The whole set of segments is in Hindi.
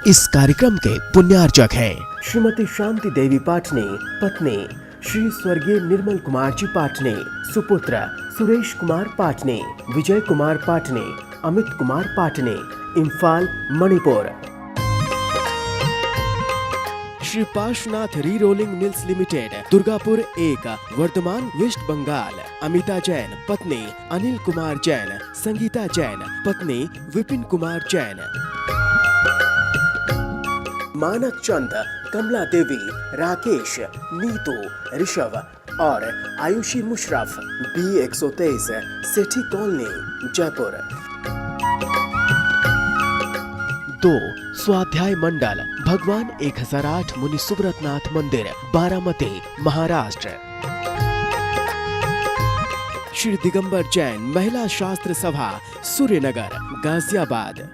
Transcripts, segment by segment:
इस कार्यक्रम के पुण्यार्चक हैं श्रीमती शांति देवी पाटने, पत्नी श्री स्वर्गीय निर्मल कुमार जी पाटने, सुपुत्र Suresh Kumar पाटने, Vijay Kumar पाटने, Amit Kumar पाटने, Imphal, Manipur. Shri Parshvanath Re Rolling Mills Limited, Durgapur 1, Bardhaman, West Bengal. Amita Jain, पत्नी अनिल कुमार जैन, संगीता जैन, पत्नी विपिन कुमार जैन। मानक चंद, कमला देवी, राकेश, नीतू, ऋषभ और आयुषी मुशरफ, B123, सेठी कॉलोनी, जयपुर। 2. स्वाध्याय मंडल, भगवान 1008 मुनि सुब्रतनाथ मंदिर, बारामती, महाराष्ट्र। श्री दिगंबर जैन महिला शास्त्र सभा, सूर्यनगर, गाजियाबाद।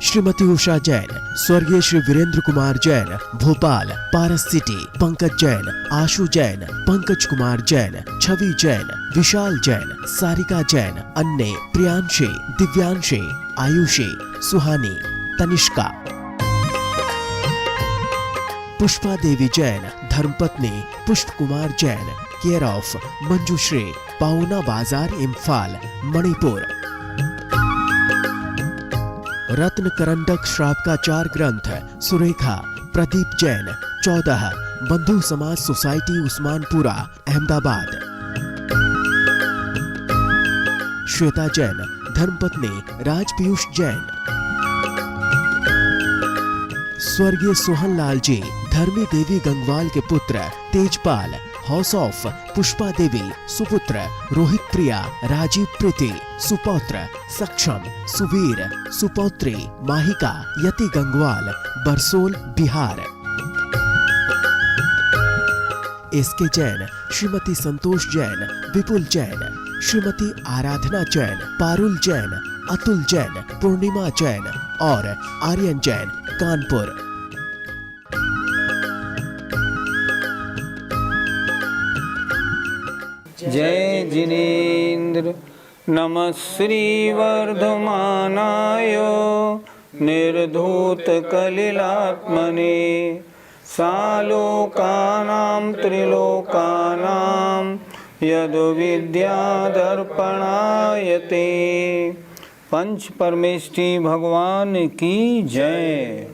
श्रीमती उषा जैन, स्वर्गीय श्री वीरेंद्र कुमार जैन, भोपाल, पारस सिटी। पंकज जैन, आशु जैन, पंकज कुमार जैन, छवि जैन, विशाल जैन, सारिका जैन, अन्य, प्रियांशी, दिव्यांशी, आयुषी, सुहानी, तनिष्का। पुष्पा देवी जैन, धर्मपत्नी पुष्प कुमार जैन, केयर ऑफ मंजुश्री, पाउना बाजार, इम्फाल, मणिपुर। रत्न करंडक श्रावकाचार ग्रंथ, सुरेखा, प्रदीप जैन, 14, बंधु समाज सोसाइटी, उस्मानपुरा, अहमदाबाद। श्वेता जैन, धर्मपत्नी राज पीयूष जैन। स्वर्गीय सोहन लाल जी, धर्मी देवी गंगवाल के पुत्र, तेजपाल, हाउस ऑफ पुष्पा देवी, सुपुत्र रोहित प्रिया, राजीव प्रीति, सुपौत्र सक्षम, सुवीर, सुपौत्री माहिका, यति गंगवाल, बरसोल, बिहार। एसके जैन, श्रीमती संतोष जैन, विपुल जैन, श्रीमती आराधना जैन, पारुल जैन, अतुल जैन, पूर्णिमा जैन और आर्यन जैन, कानपुर। जय जिनेन्द्र। नमः श्री वर्धमानाय निर्धूत कलिलात्मने, सालोकानां त्रिलोकानां यद् विद्यादर्पणायते। पंच परमेष्ठी भगवान की जय।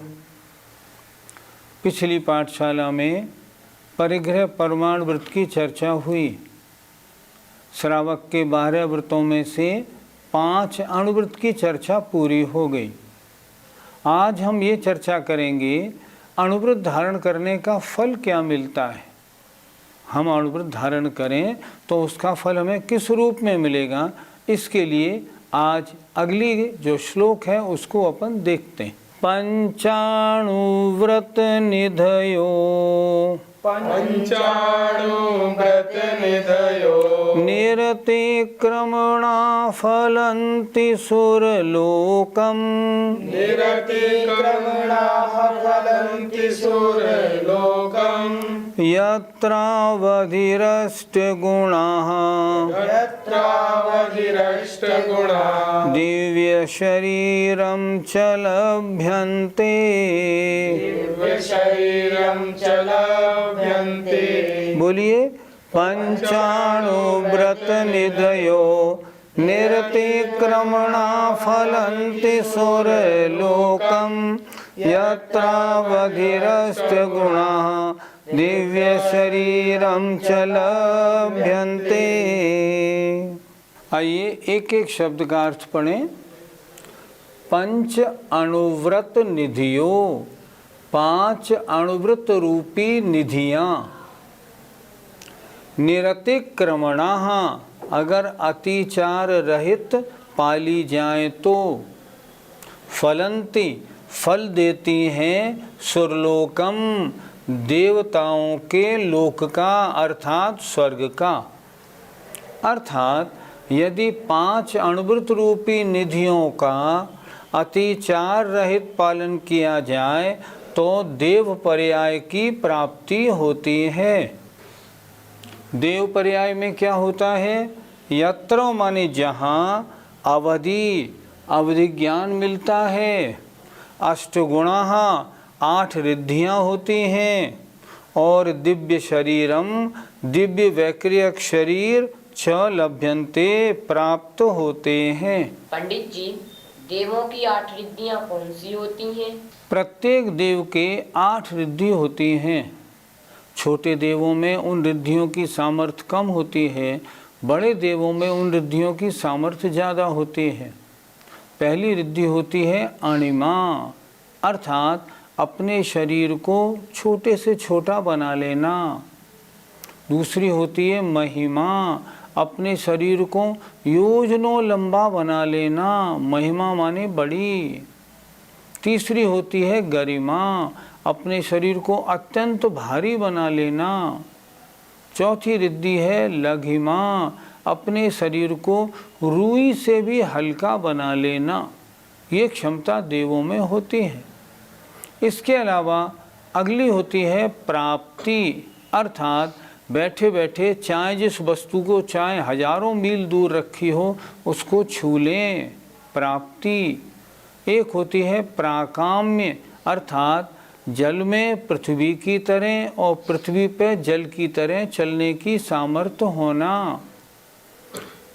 पिछली पाठशाला में परिग्रह परमाण व्रत की चर्चा हुई। श्रावक के 12 व्रतों में से 5 अणुव्रत की चर्चा पूरी हो गई। आज हम ये चर्चा करेंगे अणुव्रत धारण करने का फल क्या मिलता है। हम अणुव्रत धारण करें तो उसका फल हमें किस रूप में मिलेगा, इसके लिए आज अगली जो श्लोक है उसको अपन देखते हैं। पंचाणुव्रत निधयो, पंचाणुव्रत निधयो, निरतिक्रमणा फलन्ति सुरलोकम्, निरतिक्रमणा फलन्ति सुरलोकम्, यत्रावधिरष्टगुणाः, यत्रावधिरष्टगुणाः, दिव्यशरीरं च लभ्यन्ते, दिव्यशरीरं च लभ्यन्ते। बोलिए पंचाणुव्रत निधयो, निरतिक्रमणा फलन्ति सुरलोकम्, यत्रावधिरष्टगुणाः, दिव्यशरीरं च लभ्यन्ते। आइए एक एक शब्द का अर्थ पढ़ें। पंच अणुव्रत निधियो, 5 अणुव्रत रूपी निधियां। निरतिक्रमणाः, अगर अतिचार रहित पाली जाएं तो। फलंति, फल देती हैं। सुरलोकम, देवताओं के लोक का अर्थात स्वर्ग का। अर्थात यदि 5 अणुव्रत रूपी निधियों का अतिचार रहित पालन किया जाए तो देव पर्याय की प्राप्ति होती है। देव पर्याय में क्या होता है? यत्र माने जहाँ, अवधि अवधि ज्ञान मिलता है। अष्टगुणा 8 रिद्धियाँ होती हैं और दिव्य शरीरम दिव्य वैक्रियक शरीर 6 लभ्यन्ते प्राप्त होते हैं। पंडित जी, देवों की 8 रिद्धियां कौन सी होती हैं? प्रत्येक देव के 8 रिद्धि होती हैं। छोटे देवों में उन रिद्धियों की सामर्थ्य कम होती है, बड़े देवों में उन रिद्धियों की सामर्थ्य ज़्यादा होती है। पहली रिद्धि होती है अणिमा, अर्थात अपने शरीर को छोटे से छोटा बना लेना। दूसरी होती है महिमा, अपने शरीर को योजनों लंबा बना लेना। महिमा माने बड़ी। तीसरी होती है गरिमा, अपने शरीर को अत्यंत भारी बना लेना। चौथी रिद्धि है लघिमा, अपने शरीर को रुई से भी हल्का बना लेना। ये क्षमता देवों में होती है। इसके अलावा अगली होती है प्राप्ति, अर्थात बैठे बैठे चाहे जिस वस्तु को चाहे हजारों मील दूर रखी हो उसको छू लें, प्राप्ति। एक होती है प्राकाम्य, अर्थात जल में पृथ्वी की तरह और पृथ्वी पर जल की तरह चलने की सामर्थ्य होना।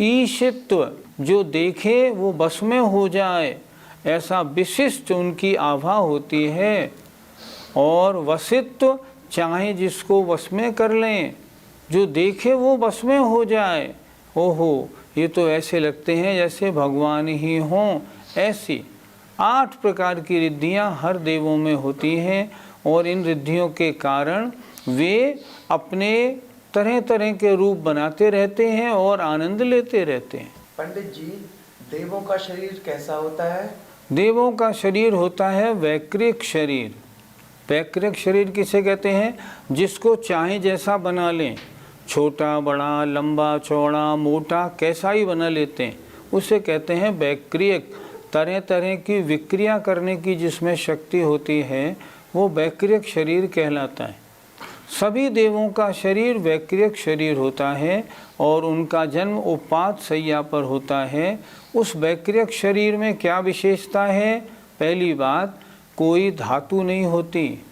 ईशित्व, जो देखे वो बस में हो जाए, ऐसा विशिष्ट उनकी आभा होती है। और वशित्व, चाहे जिसको वश में कर लें, जो देखे वो वश में हो जाए। ओहो, ये तो ऐसे लगते हैं जैसे भगवान ही हों। ऐसी 8 प्रकार की रिद्धियाँ हर देवों में होती हैं और इन रिद्धियों के कारण वे अपने तरह तरह के रूप बनाते रहते हैं और आनंद लेते रहते हैं। पंडित जी, देवों का शरीर कैसा होता है? देवों का शरीर होता है वैक्रिक शरीर। वैक्रिक शरीर किसे कहते हैं? जिसको चाहे जैसा बना लें, छोटा बड़ा लंबा चौड़ा मोटा कैसा ही बना लेते हैं, उसे कहते हैं वैक्रियक। तरह तरह की विक्रिया करने की जिसमें शक्ति होती है वो वैक्रियक शरीर कहलाता है। सभी देवों का शरीर वैक्रियक शरीर होता है और उनका जन्म उपात शैया पर होता है। उस वैक्रियक शरीर में क्या विशेषता है? पहली बात, कोई धातु नहीं होती,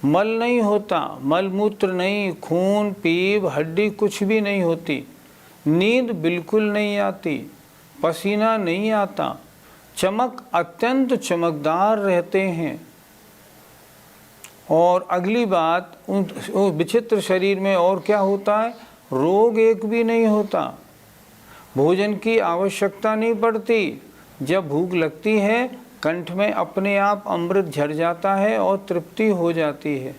मल नहीं होता, मल मूत्र नहीं, खून पीप हड्डी कुछ भी नहीं होती, नींद बिल्कुल नहीं आती, पसीना नहीं आता, चमक अत्यंत चमकदार रहते हैं। और अगली बात, उन विचित्र शरीर में और क्या होता है? रोग एक भी नहीं होता, भोजन की आवश्यकता नहीं पड़ती। जब भूख लगती है कंठ में अपने आप अमृत झर जाता है और तृप्ति हो जाती है।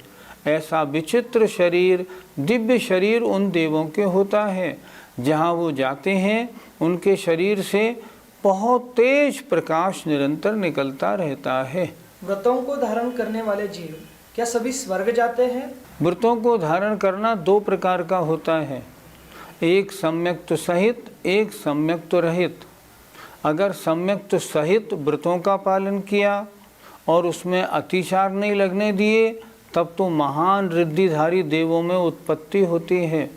ऐसा विचित्र शरीर, दिव्य शरीर उन देवों के होता है। जहाँ वो जाते हैं उनके शरीर से बहुत तेज प्रकाश निरंतर निकलता रहता है। व्रतों को धारण करने वाले जीव क्या सभी स्वर्ग जाते हैं? व्रतों को धारण करना 2 प्रकार का होता है, एक सम्यक्त सहित, एक सम्यक्त रहित। अगर सम्यक्त सहित व्रतों का पालन किया और उसमें अतिचार नहीं लगने दिए, तब तो महान रिद्धिधारी देवों में उत्पत्ति होती है।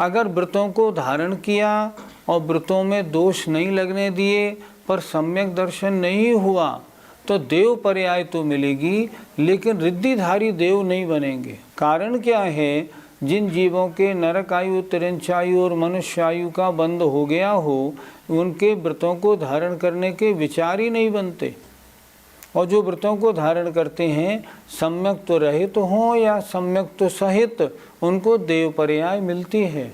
अगर व्रतों को धारण किया और व्रतों में दोष नहीं लगने दिए पर सम्यक दर्शन नहीं हुआ तो देव पर्याय तो मिलेगी लेकिन रिद्धिधारी देव नहीं बनेंगे। कारण क्या है? जिन जीवों के नरक आयु, तिरंचायु और मनुष्य आयु का बंद हो गया हो, उनके व्रतों को धारण करने के विचार ही नहीं बनते। और जो व्रतों को धारण करते हैं, सम्यक तो रहित हों या सम्यक तो सहित, उनको देव पर्याय मिलती है।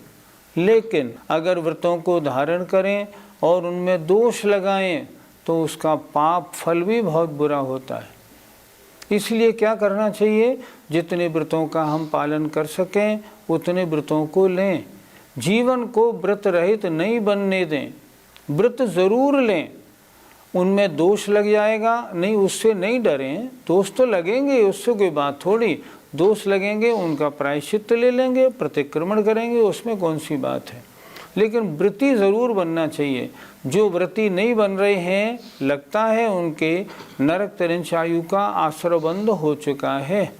लेकिन अगर व्रतों को धारण करें और उनमें दोष लगाएं तो उसका पाप फल भी बहुत बुरा होता है। इसलिए क्या करना चाहिए? जितने व्रतों का हम पालन कर सकें उतने व्रतों को लें। जीवन को व्रत रहित नहीं बनने दें, व्रत ज़रूर लें। उनमें दोष लग जाएगा, नहीं उससे नहीं डरें, दोष तो लगेंगे, उससे कोई बात थोड़ी। दोष लगेंगे उनका प्रायश्चित्त ले लेंगे, प्रतिक्रमण करेंगे, उसमें कौन सी बात है। लेकिन व्रती ज़रूर बनना चाहिए। जो व्रती नहीं बन रहे हैं, लगता है उनके नरक तिरंचायु का आश्रय बंद हो चुका है।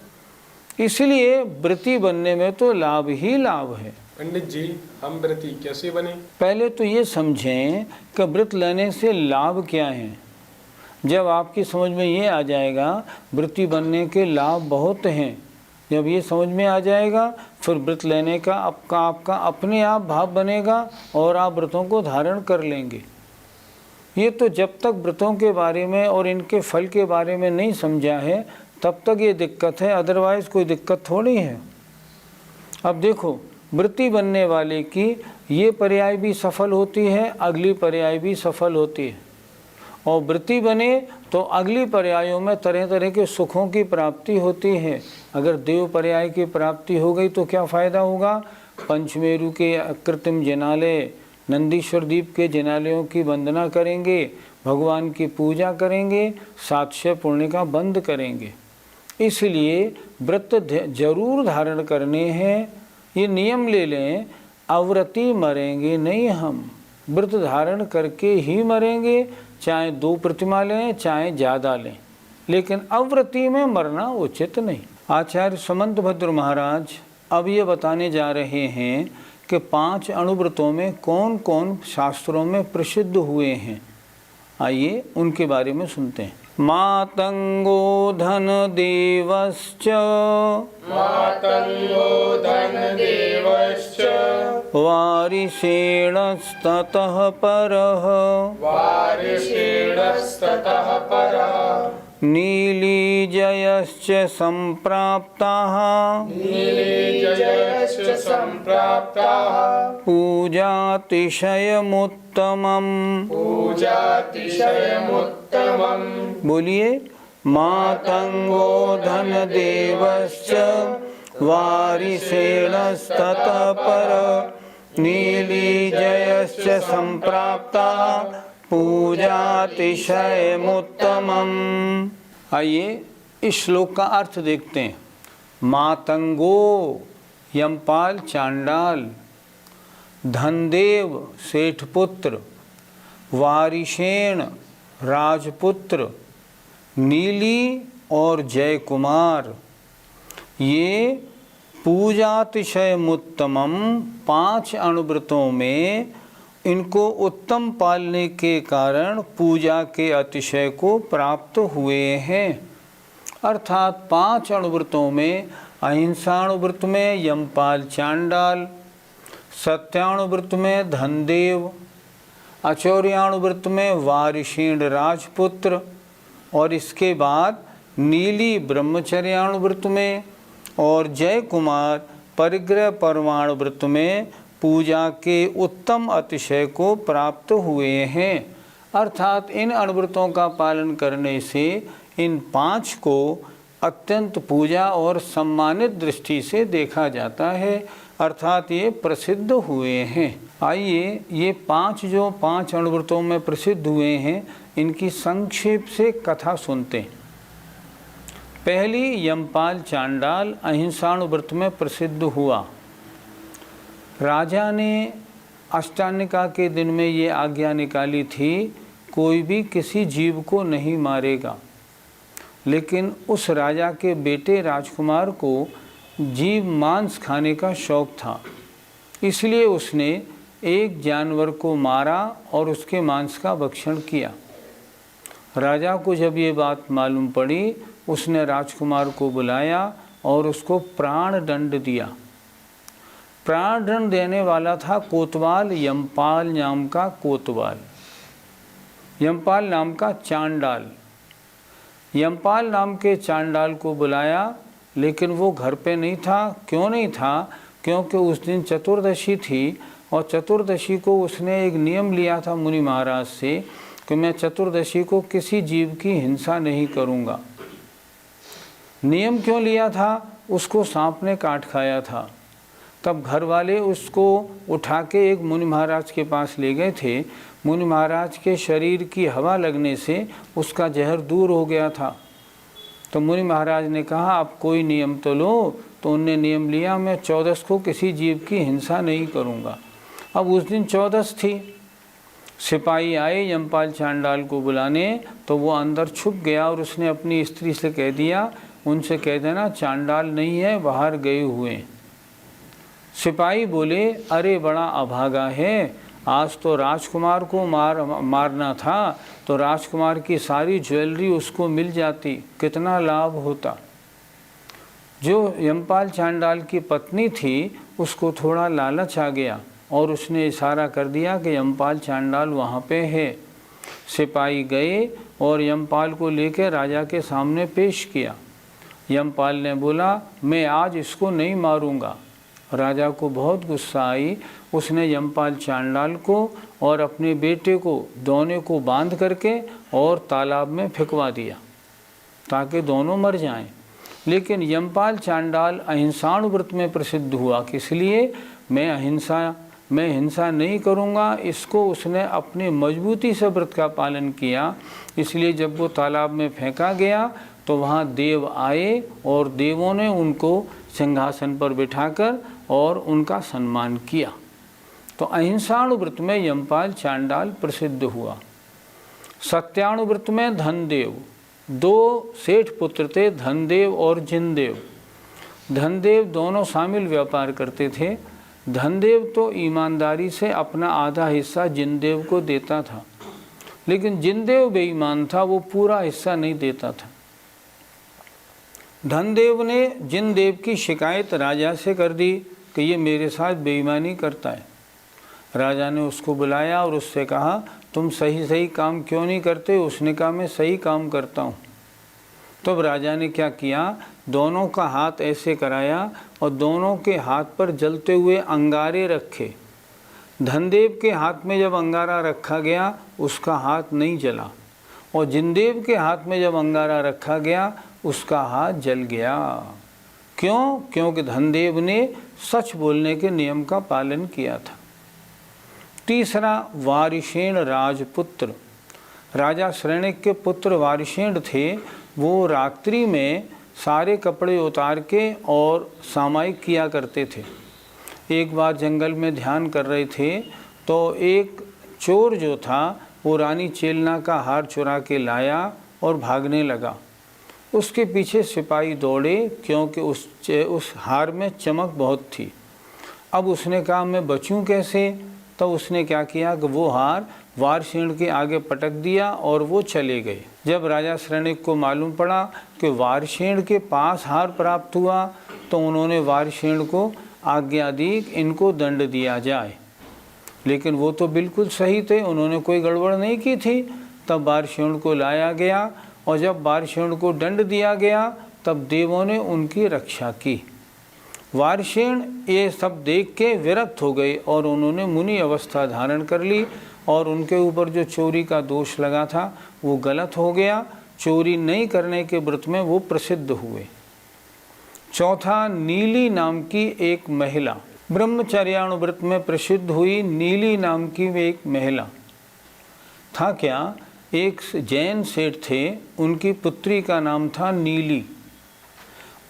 इसलिए व्रती बनने में तो लाभ ही लाभ है। पंडित जी, हम व्रती कैसे बने? पहले तो ये समझें कि व्रत लेने से लाभ क्या है। जब आपकी समझ में ये आ जाएगा व्रती बनने के लाभ बहुत हैं, जब ये समझ में आ जाएगा फिर व्रत लेने का आपका अपने आप भाव बनेगा और आप व्रतों को धारण कर लेंगे। ये तो जब तक व्रतों के बारे में और इनके फल के बारे में नहीं समझा है तब तक ये दिक्कत है, अदरवाइज़ कोई दिक्कत थोड़ी है। अब देखो, व्रती बनने वाले की ये पर्याय भी सफल होती है, अगली पर्याय भी सफल होती है। और व्रती बने तो अगली पर्यायों में तरह तरह के सुखों की प्राप्ति होती है। अगर देव पर्याय की प्राप्ति हो गई तो क्या फ़ायदा होगा? पंचमेरु के अकृत्रिम जिनालय, नंदीश्वर द्वीप के जिनालयों की वंदना करेंगे, भगवान की पूजा करेंगे, सातशय पुण्य का बंद करेंगे। इसलिए व्रत जरूर धारण करने हैं। ये नियम ले लें, अव्रती मरेंगे नहीं, हम व्रत धारण करके ही मरेंगे, चाहे 2 प्रतिमा लें चाहे ज़्यादा लें, लेकिन अव्रती में मरना उचित नहीं। आचार्य समंत भद्र महाराज अब ये बताने जा रहे हैं कि 5 अणुव्रतों में कौन कौन शास्त्रों में प्रसिद्ध हुए हैं। आइए उनके बारे में सुनते हैं। मातंगो धन देवश्च, मातंगो धन देवश्च, वारिषेणस्ततः परः, वारिषेणस्ततः परः, नीलीजयश्च सम्प्राप्ताः, नीलीजयश्च सम्प्राप्ताः, पूजातिशयमुत्तमम्। पूजातिशयमुत्तमम्। बोलिए, मातंगो धन देवश्च, वारिषेणस्ततः परः, नीलीजयश्च सम्प्राप्ताः, पूजातिशयमुत्तमम्। आइए इस श्लोक का अर्थ देखते हैं। मातंगो यमपाल चांडाल, धनदेव सेठपुत्र, वारिषेण राजपुत्र, नीली और जयकुमार, ये पूजातिशयमुत्तमम 5 अणुव्रतों में इनको उत्तम पालने के कारण पूजा के अतिशय को प्राप्त हुए हैं। अर्थात 5 अणुव्रतों में अहिंसाणुव्रत में यमपाल चांडाल, सत्याणुव्रत में धनदेव, आचौर्याणुव्रत में वारिषीण राजपुत्र और इसके बाद नीली ब्रह्मचर्याणुव्रत में और जय कुमार परिग्रह परमाणुव्रत में पूजा के उत्तम अतिशय को प्राप्त हुए हैं। अर्थात इन अणुव्रतों का पालन करने से इन 5 को अत्यंत पूजा और सम्मानित दृष्टि से देखा जाता है, अर्थात ये प्रसिद्ध हुए हैं। आइए ये 5 अणुव्रतों में प्रसिद्ध हुए हैं, इनकी संक्षेप से कथा सुनते हैं। पहली, यमपाल चांडाल अहिंसाणुव्रत में प्रसिद्ध हुआ। राजा ने अष्टानिका के दिन में ये आज्ञा निकाली थी, कोई भी किसी जीव को नहीं मारेगा। लेकिन उस राजा के बेटे राजकुमार को जीव मांस खाने का शौक था, इसलिए उसने एक जानवर को मारा और उसके मांस का भक्षण किया। राजा को जब ये बात मालूम पड़ी, उसने राजकुमार को बुलाया और उसको प्राण दंड दिया। प्राण दंड देने वाला था कोतवाल, यमपाल नाम का कोतवाल, यमपाल नाम का चांडाल। यमपाल नाम के चांडाल को बुलाया, लेकिन वो घर पे नहीं था। क्यों नहीं था? क्योंकि उस दिन चतुर्दशी थी और चतुर्दशी को उसने एक नियम लिया था मुनि महाराज से कि मैं चतुर्दशी को किसी जीव की हिंसा नहीं करूँगा। नियम क्यों लिया था? उसको सांप ने काट खाया था। तब घर वाले उसको उठा के एक मुनि महाराज के पास ले गए थे। मुनि महाराज के शरीर की हवा लगने से उसका जहर दूर हो गया था। तो मुनि महाराज ने कहा आप कोई नियम तो लो। तो उनने नियम लिया, मैं 14 को किसी जीव की हिंसा नहीं करूँगा। अब उस दिन 14 थी। सिपाही आए यमपाल चांडाल को बुलाने, तो वो अंदर छुप गया और उसने अपनी स्त्री से कह दिया, उनसे कह देना चांडाल नहीं है, बाहर गए हुए। सिपाही बोले, अरे बड़ा अभागा है, आज तो राजकुमार को मारना था तो राजकुमार की सारी ज्वेलरी उसको मिल जाती, कितना लाभ होता। जो यमपाल चांडाल की पत्नी थी उसको थोड़ा लालच आ गया और उसने इशारा कर दिया कि यमपाल चांडाल वहाँ पे है। सिपाही गए और यमपाल को लेकर राजा के सामने पेश किया। यमपाल ने बोला, मैं आज इसको नहीं मारूंगा। राजा को बहुत गुस्सा आई। उसने यमपाल चांडाल को और अपने बेटे को दोनों को बांध करके और तालाब में फेंकवा दिया ताकि दोनों मर जाएं। लेकिन यमपाल चांडाल अहिंसाणुव्रत में प्रसिद्ध हुआ, इसलिए मैं हिंसा नहीं करूँगा, इसको उसने अपनी मजबूती से व्रत का पालन किया। इसलिए जब वो तालाब में फेंका गया तो वहाँ देव आए और देवों ने उनको सिंहासन पर बिठाकर और उनका सम्मान किया। तो अहिंसाणुव्रत में यमपाल चांडाल प्रसिद्ध हुआ। सत्याणुव्रत में धनदेव, दो सेठ पुत्र थे, धनदेव और जिनदेव। धनदेव दोनों शामिल व्यापार करते थे। धनदेव तो ईमानदारी से अपना आधा हिस्सा जिनदेव को देता था, लेकिन जिनदेव बेईमान था, वो पूरा हिस्सा नहीं देता था। धनदेव ने जिनदेव की शिकायत राजा से कर दी कि ये मेरे साथ बेईमानी करता है। राजा ने उसको बुलाया और उससे कहा, तुम सही काम क्यों नहीं करते? उसने कहा, मैं सही काम करता हूँ। तब राजा ने क्या किया, दोनों का हाथ ऐसे कराया और दोनों के हाथ पर जलते हुए अंगारे रखे। धनदेव के हाथ में जब अंगारा रखा गया उसका हाथ नहीं जला, और जिनदेव के हाथ में जब अंगारा रखा गया उसका हाथ जल गया। क्यों? क्योंकि धनदेव ने सच बोलने के नियम का पालन किया था। तीसरा, वारिशेन राजपुत्र। राजा श्रेणिक के पुत्र वारिशेन थे। वो रात्रि में सारे कपड़े उतार के और सामायिक किया करते थे। एक बार जंगल में ध्यान कर रहे थे तो एक चोर जो था वो रानी चेलना का हार चुरा के लाया और भागने लगा। उसके पीछे सिपाही दौड़े क्योंकि उस हार में चमक बहुत थी। अब उसने कहा, मैं बचूं कैसे? तो उसने क्या किया कि वो हार वारसेन के आगे पटक दिया और वो चले गए। जब राजा श्रेणिक को मालूम पड़ा कि वारसेन के पास हार प्राप्त हुआ तो उन्होंने वारसेन को आज्ञा दी इनको दंड दिया जाए। लेकिन वो तो बिल्कुल सही थे, उन्होंने कोई गड़बड़ नहीं की थी। तब वारसेन को लाया गया और जब वारसेन को दंड दिया गया तब देवों ने उनकी रक्षा की। वारसेन ये सब देख के विरक्त हो गए और उन्होंने मुनि अवस्था धारण कर ली और उनके ऊपर जो चोरी का दोष लगा था वो गलत हो गया। चोरी नहीं करने के व्रत में वो प्रसिद्ध हुए। चौथा, नीली नाम की एक महिला ब्रह्मचर्यानुव्रत में प्रसिद्ध हुई। नीली नाम की एक महिला था क्या, एक जैन सेठ थे, उनकी पुत्री का नाम था नीली।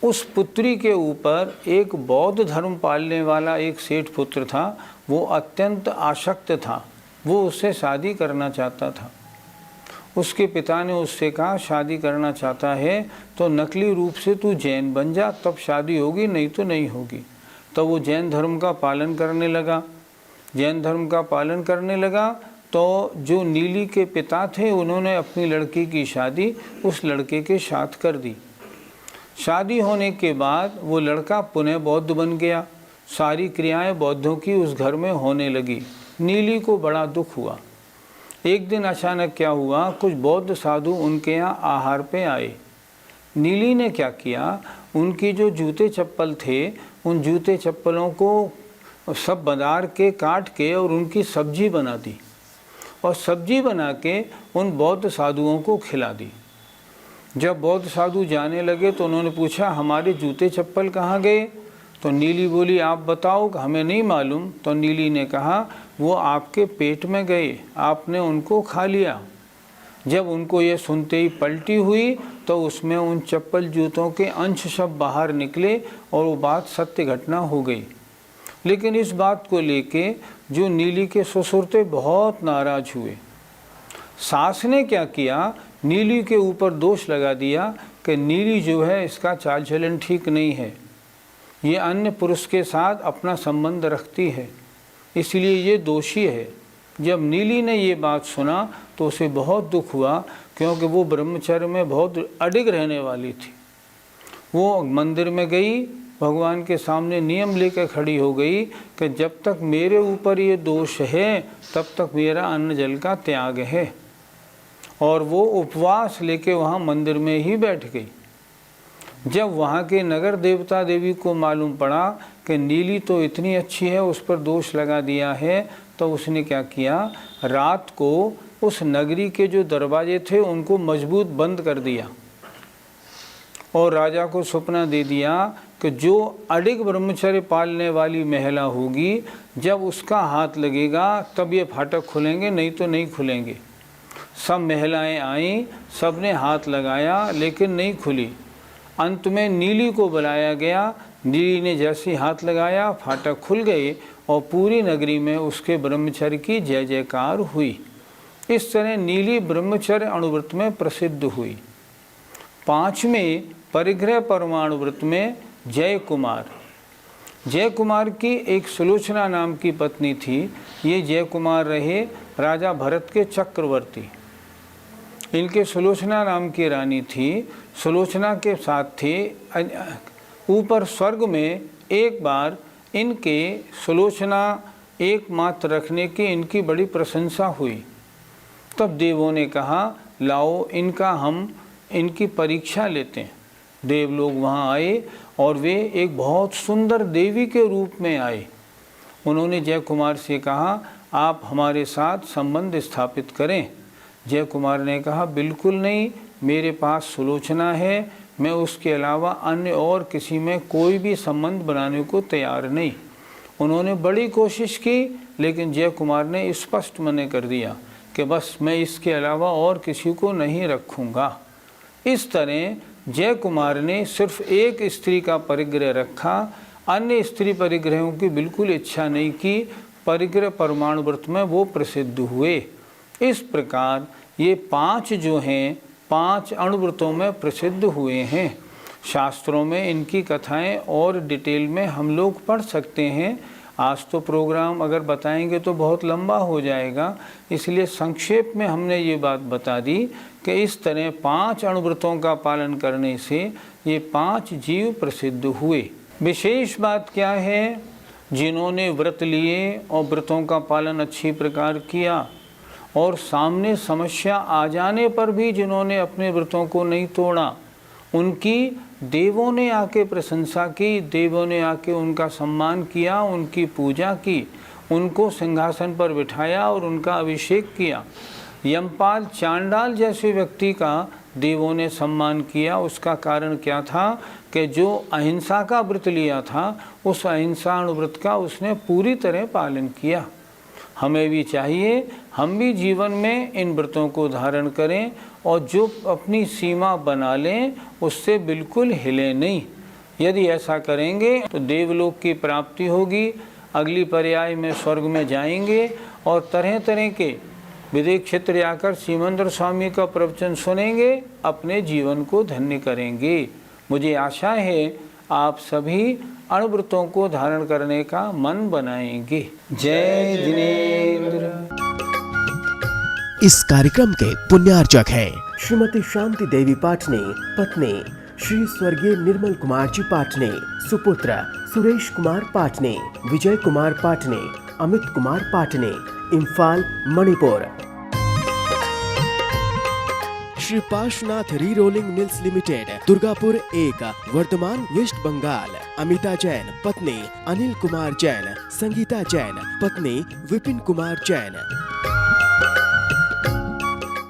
उस पुत्री के ऊपर एक बौद्ध धर्म पालने वाला एक सेठ पुत्र था, वो अत्यंत आसक्त था, वो उससे शादी करना चाहता था। उसके पिता ने उससे कहा, शादी करना चाहता है तो नकली रूप से तू जैन बन जा, तब शादी होगी, नहीं तो नहीं होगी। तो वो जैन धर्म का पालन करने लगा। जैन धर्म का पालन करने लगा तो जो नीली के पिता थे उन्होंने अपनी लड़की की शादी उस लड़के के साथ कर दी। शादी होने के बाद वो लड़का पुनः बौद्ध बन गया। सारी क्रियाएं बौद्धों की उस घर में होने लगी। नीली को बड़ा दुख हुआ। एक दिन अचानक क्या हुआ, कुछ बौद्ध साधु उनके यहाँ आहार पे आए। नीली ने क्या किया, उनकी जो जूते चप्पल थे उन जूते चप्पलों को सब बाजार के काट के और उनकी सब्जी बना दी और सब्जी बना के उन बौद्ध साधुओं को खिला दी। जब बौद्ध साधु जाने लगे तो उन्होंने पूछा, हमारे जूते चप्पल कहाँ गए? तो नीली बोली, आप बताओ, हमें नहीं मालूम। तो नीली ने कहा, वो आपके पेट में गए, आपने उनको खा लिया। जब उनको ये सुनते ही पलटी हुई तो उसमें उन चप्पल जूतों के अंश सब बाहर निकले और वो बात सत्य घटना हो गई। लेकिन इस बात को लेके जो नीली के ससुर थे बहुत नाराज हुए। सास ने क्या किया, नीली के ऊपर दोष लगा दिया कि नीली जो है इसका चाल चलन ठीक नहीं है। ये अन्य पुरुष के साथ अपना संबंध रखती है, इसलिए ये दोषी है। जब नीली ने ये बात सुना तो उसे बहुत दुख हुआ, क्योंकि वो ब्रह्मचर्य में बहुत अडिग रहने वाली थी। वो मंदिर में गई, भगवान के सामने नियम लेकर खड़ी हो गई कि जब तक मेरे ऊपर ये दोष है तब तक मेरा अन्न जल का त्याग है। और वो उपवास लेके वहाँ मंदिर में ही बैठ गई। जब वहाँ के नगर देवता देवी को मालूम पड़ा कि नीली तो इतनी अच्छी है, उस पर दोष लगा दिया है, तो उसने क्या किया, रात को उस नगरी के जो दरवाजे थे उनको मजबूत बंद कर दिया और राजा को सपना दे दिया कि जो अडिग ब्रह्मचर्य पालने वाली महिला होगी, जब उसका हाथ लगेगा तब ये फाटक खुलेंगे, नहीं तो नहीं खुलेंगे। सब महिलाएं आईं, सब ने हाथ लगाया लेकिन नहीं खुली। अंत में नीली को बुलाया गया। नीली ने जैसे हाथ लगाया, फाटक खुल गए और पूरी नगरी में उसके ब्रह्मचर्य की जय जयकार हुई। इस तरह नीली ब्रह्मचर्य अणुव्रत में प्रसिद्ध हुई। 5वें परिग्रह परमाणु व्रत में जय कुमार की एक सुलोचना नाम की पत्नी थी। ये जय कुमार रहे राजा भरत के चक्रवर्ती। इनके सुलोचना नाम की रानी थी। सुलोचना के साथ थे ऊपर स्वर्ग में। एक बार इनके सुलोचना एकमात्र रखने की इनकी बड़ी प्रशंसा हुई। तब देवों ने कहा, लाओ हम इनकी परीक्षा लेते हैं। देव लोग वहाँ आए और वे एक बहुत सुंदर देवी के रूप में आए। उन्होंने जय कुमार से कहा, आप हमारे साथ संबंध स्थापित करें। जय कुमार ने कहा, बिल्कुल नहीं, मेरे पास सुलोचना है, मैं उसके अलावा अन्य और किसी में कोई भी संबंध बनाने को तैयार नहीं। उन्होंने बड़ी कोशिश की, लेकिन जय कुमार ने स्पष्ट मना कर दिया कि बस मैं इसके अलावा और किसी को नहीं रखूँगा। इस तरह जय कुमार ने सिर्फ एक स्त्री का परिग्रह रखा, अन्य स्त्री परिग्रहों की बिल्कुल इच्छा नहीं की। परिग्रह परमाणु व्रत में वो प्रसिद्ध हुए। इस प्रकार ये 5 जो हैं 5 अणुव्रतों में प्रसिद्ध हुए हैं। शास्त्रों में इनकी कथाएं और डिटेल में हम लोग पढ़ सकते हैं। आज तो प्रोग्राम अगर बताएंगे तो बहुत लंबा हो जाएगा, इसलिए संक्षेप में हमने ये बात बता दी कि इस तरह 5 अणुव्रतों का पालन करने से ये 5 जीव प्रसिद्ध हुए। विशेष बात क्या है, जिन्होंने व्रत लिए और व्रतों का पालन अच्छी प्रकार किया और सामने समस्या आ जाने पर भी जिन्होंने अपने व्रतों को नहीं तोड़ा, उनकी देवों ने आके प्रशंसा की, देवों ने आके उनका सम्मान किया, उनकी पूजा की, उनको सिंहासन पर बिठाया और उनका अभिषेक किया। यमपाल चांडाल जैसे व्यक्ति का देवों ने सम्मान किया। उसका कारण क्या था कि जो अहिंसा का व्रत लिया था, उस अहिंसा व्रत का उसने पूरी तरह पालन किया। हमें भी चाहिए, हम भी जीवन में इन व्रतों को धारण करें और जो अपनी सीमा बना लें उससे बिल्कुल हिले नहीं। यदि ऐसा करेंगे तो देवलोक की प्राप्ति होगी, अगली पर्याय में स्वर्ग में जाएंगे और तरह तरह के विदेश क्षेत्र जाकर सीमंदर स्वामी का प्रवचन सुनेंगे, अपने जीवन को धन्य करेंगे। मुझे आशा है आप सभी अणुव्रतों को धारण करने का मन बनाएंगे। जय जिनेंद्र। इस कार्यक्रम के पुण्यार्चक हैं श्रीमती शांति देवी पाटने, पत्नी श्री स्वर्गीय निर्मल कुमार जी पाटने, सुपुत्र Suresh Kumar पाटने, Vijay Kumar पाटने, Amit Kumar पाटने, Imphal Manipur. Shri Parshvanath Re Rolling Mills Limited, Durgapur 1, Bardhaman, West Bengal. Amita Jain, पत्नी अनिल कुमार जैन, संगीता जैन, पत्नी विपिन कुमार जैन।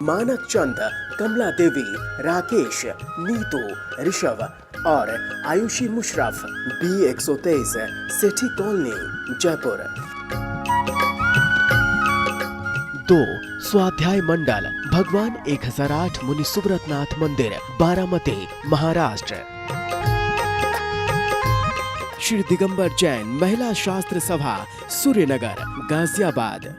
मानक चंद, कमला देवी, राकेश, नीतू, ऋषभ और आयुषी मुशरफ, B123, सेठी कॉलोनी, जयपुर। 2 स्वाध्याय मंडल, भगवान 1008 मुनि सुब्रतनाथ मंदिर, बारामती, महाराष्ट्र। श्री दिगंबर जैन महिला शास्त्र सभा, सूर्यनगर, गाजियाबाद।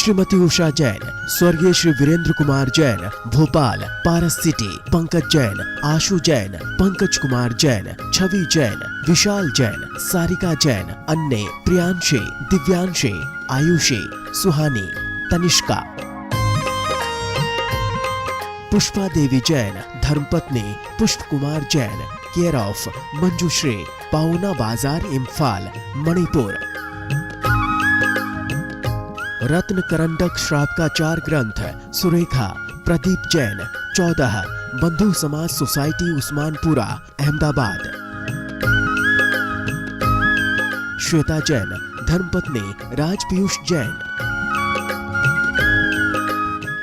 श्रीमती उषा जैन, स्वर्गीय श्री वीरेंद्र कुमार जैन, भोपाल पारस सिटी, पंकज जैन, आशु जैन, पंकज कुमार जैन, छवि जैन, विशाल जैन, सारिका जैन, अन्य प्रियांशी, दिव्यांशी, आयुषी, सुहानी, तनिष्का। पुष्पा देवी जैन, धर्मपत्नी पुष्प कुमार जैन, केयर ऑफ मंजुश्री, पाउना बाजार, इम्फाल, मणिपुर। रत्न करंडक श्रावकाचार ग्रंथ, सुरेखा प्रदीप जैन, 14, बंधु समाज सोसाइटी, उस्मानपुरा, अहमदाबाद। श्वेता जैन, धर्मपत्नी राज पीयूष जैन।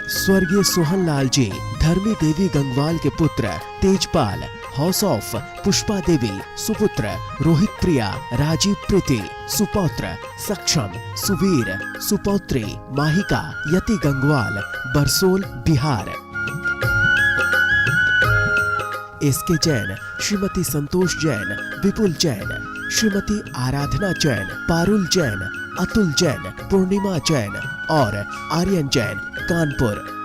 स्वर्गीय सोहन लाल जी, धर्मी देवी गंगवाल के पुत्र, तेजपाल, हाउस ऑफ पुष्पा देवी, सुपुत्र रोहित प्रिया, राजीव प्रीति, सुपौत्र सक्षम, सुवीर, सुपौत्री माहिका, यति गंगवाल, बरसोल, बिहार। एसके जैन, श्रीमती संतोष जैन, विपुल जैन, श्रीमती आराधना जैन, पारुल जैन, अतुल जैन, पूर्णिमा जैन और आर्यन जैन, कानपुर।